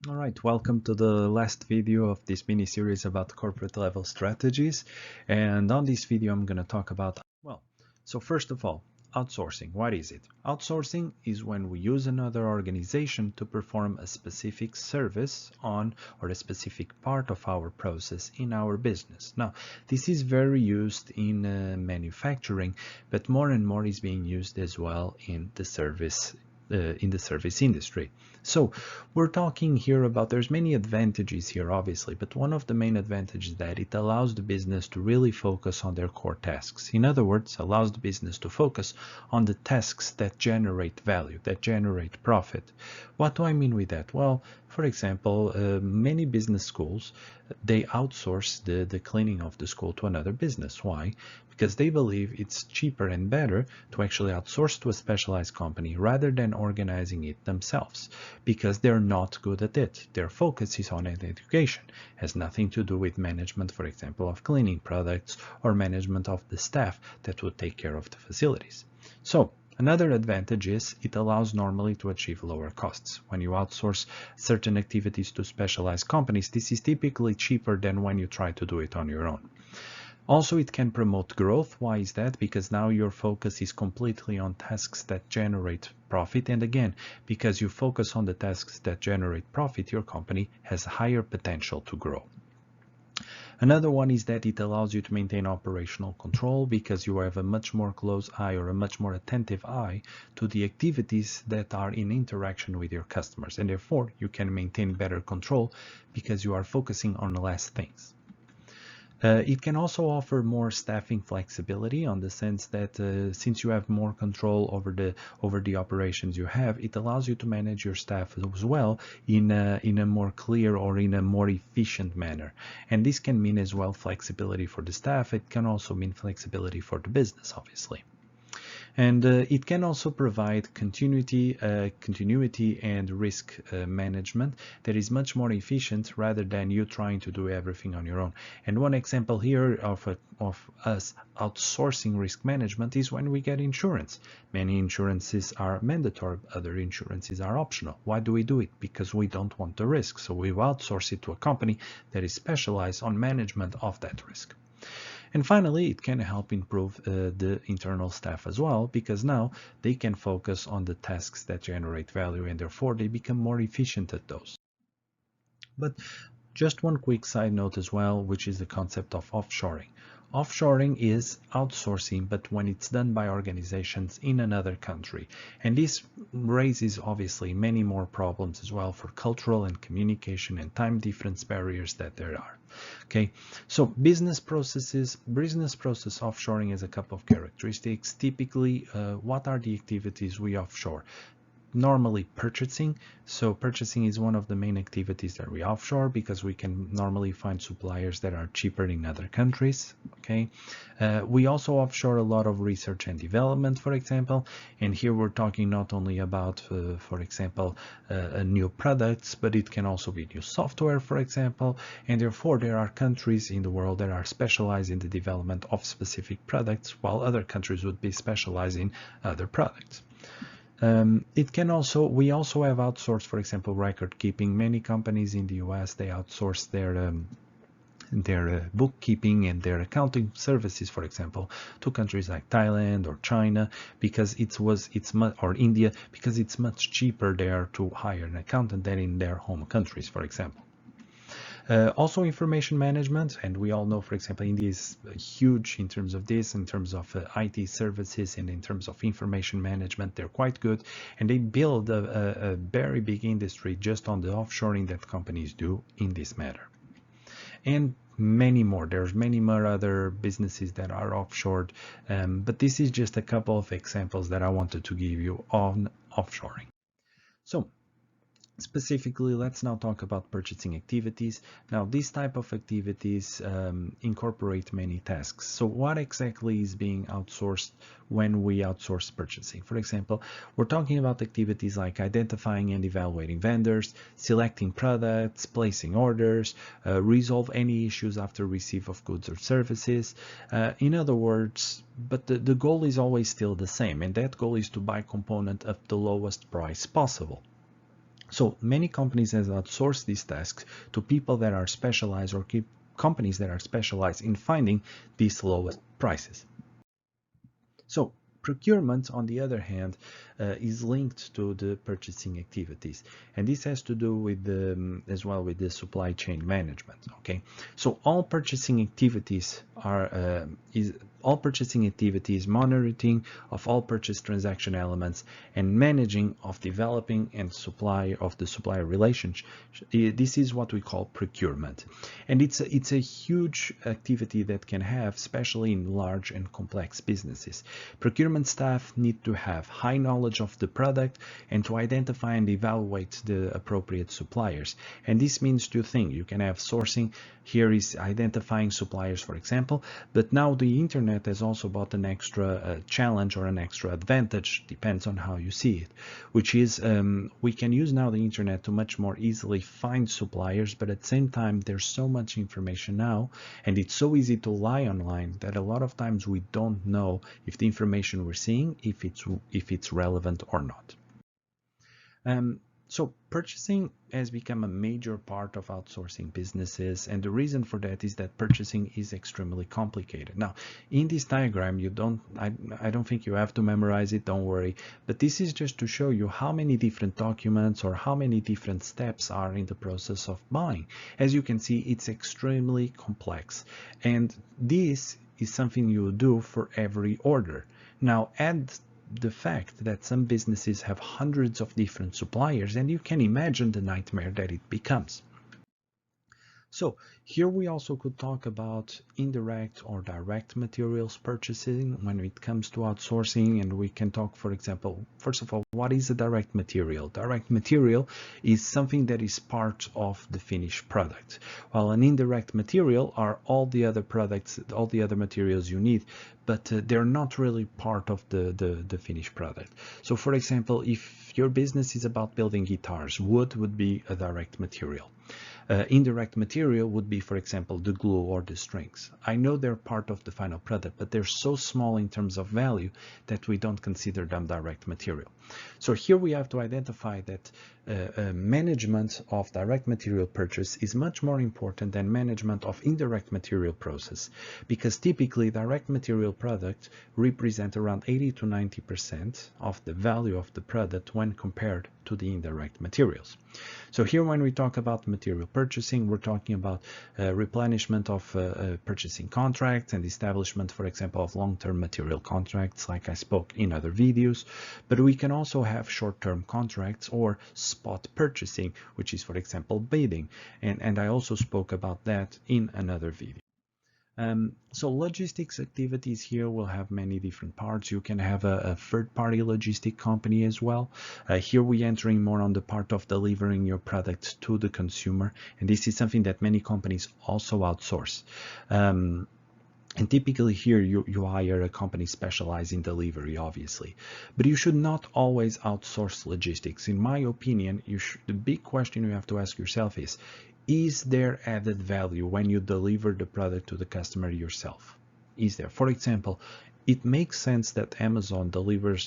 All right, welcome to the last video of this mini series about corporate level strategies. And on this video, I'm going to talk about, so first of all, outsourcing. What is it? Outsourcing is when we use another organization to perform a specific service on or a specific part of our process in our business. Now, this is very used in manufacturing, but more and more is being used as well in the service industry. So we're talking here about, there's many advantages here obviously, but one of the main advantages is that it allows the business to really focus on their core tasks. In other words, allows the business to focus on the tasks that generate value, that generate profit. What do I mean with that? Well, for example, many business schools, they outsource the cleaning of the school to another business. Why? Because they believe it's cheaper and better to actually outsource to a specialized company rather than organizing it themselves, because they're not good at it. Their focus is on education. It has nothing to do with management, for example, of cleaning products or management of the staff that would take care of the facilities. So another advantage is it allows normally to achieve lower costs. When you outsource certain activities to specialized companies, this is typically cheaper than when you try to do it on your own. Also, it can promote growth. Why is that? Because now your focus is completely on tasks that generate profit. And again, because you focus on the tasks that generate profit, your company has higher potential to grow. Another one is that it allows you to maintain operational control because you have a much more close eye or a much more attentive eye to the activities that are in interaction with your customers. And therefore, you can maintain better control because you are focusing on less things. It can also offer more staffing flexibility on the sense that since you have more control over the operations you have, it allows you to manage your staff as well in a more clear or in a more efficient manner. And this can mean as well flexibility for the staff. It can also mean flexibility for the business, obviously. And it can also provide continuity and risk management that is much more efficient rather than you trying to do everything on your own. And one example here of us outsourcing risk management is when we get insurance. Many insurances are mandatory, other insurances are optional. Why do we do it? Because we don't want the risk. So we outsource it to a company that is specialized on management of that risk. And finally, it can help improve the internal staff as well, because now they can focus on the tasks that generate value and therefore they become more efficient at those. But just one quick side note as well, which is the concept of offshoring. Offshoring is outsourcing, but when it's done by organizations in another country. And this raises obviously many more problems as well for cultural and communication and time difference barriers that there are. Okay, so business process offshoring has a couple of characteristics. Typically, what are the activities we offshore? Normally purchasing. So purchasing is one of the main activities that we offshore because we can normally find suppliers that are cheaper in other countries. Okay, we also offshore a lot of research and development, for example, and here we're talking not only about for example new products, but it can also be new software, for example, and therefore there are countries in the world that are specialized in the development of specific products while other countries would be specialized in other products. We also have outsourced, for example, record keeping. Many companies in the US, they outsource their bookkeeping and their accounting services, for example, to countries like Thailand or China, because or India, because it's much cheaper there to hire an accountant than in their home countries, for example. Also information management, and we all know, for example, India is huge in terms of this, in terms of IT services and in terms of information management. They're quite good, and they build a very big industry just on the offshoring that companies do in this matter. And many more. There's many more other businesses that are offshored, but this is just a couple of examples that I wanted to give you on offshoring. So specifically, let's now talk about purchasing activities. Now, these type of activities incorporate many tasks. So what exactly is being outsourced when we outsource purchasing? For example, we're talking about activities like identifying and evaluating vendors, selecting products, placing orders, resolve any issues after receipt of goods or services. In other words, but the goal is always still the same, and that goal is to buy component at the lowest price possible. So many companies have outsourced these tasks to people that are specialized, or companies that are specialized in finding these lowest prices. So procurement, on the other hand, is linked to the purchasing activities, and this has to do with the as well with the supply chain management. Okay, so all purchasing activities monitoring of all purchase transaction elements, and managing of developing and supply of the supplier relationship. This is what we call procurement, and it's a huge activity that can have, especially in large and complex businesses. Procurement staff need to have high knowledge of the product and to identify and evaluate the appropriate suppliers. And this means two things. You can have sourcing. Here is identifying suppliers, for example, but now the internet has also brought an extra challenge or an extra advantage, depends on how you see it, which is we can use now the internet to much more easily find suppliers, but at the same time there's so much information now, and it's so easy to lie online that a lot of times we don't know if the information we're seeing, if it's relevant or not. So purchasing has become a major part of outsourcing businesses, and the reason for that is that purchasing is extremely complicated. Now, in this diagram, I don't think you have to memorize it, don't worry, but this is just to show you how many different documents or how many different steps are in the process of buying. As you can see, it's extremely complex, and this is something you do for every order. Now, add the fact that some businesses have hundreds of different suppliers, and you can imagine the nightmare that it becomes. So here we also could talk about indirect or direct materials purchasing when it comes to outsourcing, and we can talk, for example, first of all, what is a direct material? Direct material is something that is part of the finished product, while an indirect material are all the other products, all the other materials you need, but they're not really part of the finished product. So for example, if your business is about building guitars, wood would be a direct material. Indirect material would be, for example, the glue or the strings. I know they're part of the final product, but they're so small in terms of value that we don't consider them direct material. So here we have to identify that management of direct material purchase is much more important than management of indirect material process, because typically direct material products represent around 80 to 90% of the value of the product when compared to the indirect materials. So here when we talk about material purchasing, we're talking about replenishment of purchasing contracts and establishment, for example, of long-term material contracts, like I spoke in other videos. But we can also have short-term contracts or spot purchasing, which is, for example, bidding. And I also spoke about that in another video. So logistics activities here will have many different parts. You can have a third-party logistic company as well. Here we entering more on the part of delivering your product to the consumer, and this is something that many companies also outsource. And typically here you hire a company specialized in delivery, obviously, but you should not always outsource logistics. In my opinion, the big question you have to ask yourself is there added value when you deliver the product to the customer yourself? Is there? For example, it makes sense that Amazon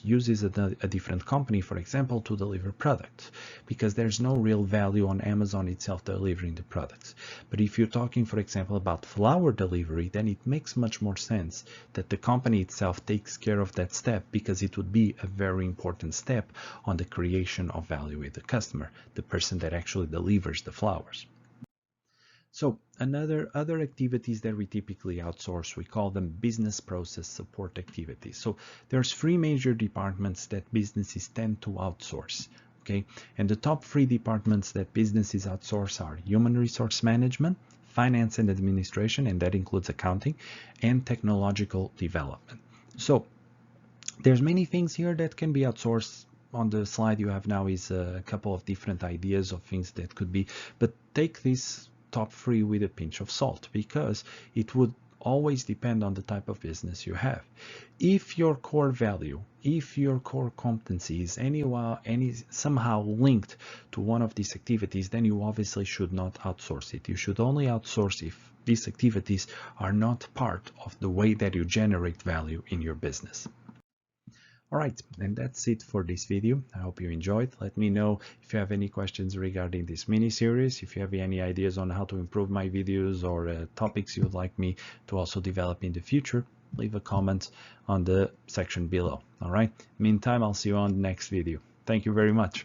uses a different company, for example, to deliver products, because there's no real value on Amazon itself delivering the products. But if you're talking, for example, about flour delivery, then it makes much more sense that the company itself takes care of that step, because it would be a very important step on the creation of value with the customer, the person that actually delivers the flours. So other activities that we typically outsource, we call them business process support activities. So there's three major departments that businesses tend to outsource. Okay, and the top three departments that businesses outsource are human resource management, finance and administration, and that includes accounting, and technological development. So there's many things here that can be outsourced. On the slide you have now is a couple of different ideas of things that could be, but take this top three with a pinch of salt, because it would always depend on the type of business you have. If your core value, if your core competency is somehow linked to one of these activities, then you obviously should not outsource it. You should only outsource if these activities are not part of the way that you generate value in your business. All right, and that's it for this video. I hope you enjoyed. Let me know if you have any questions regarding this mini-series, if you have any ideas on how to improve my videos or topics you would like me to also develop in the future. Leave a comment on the section below. All right, meantime, I'll see you on the next video. Thank you very much.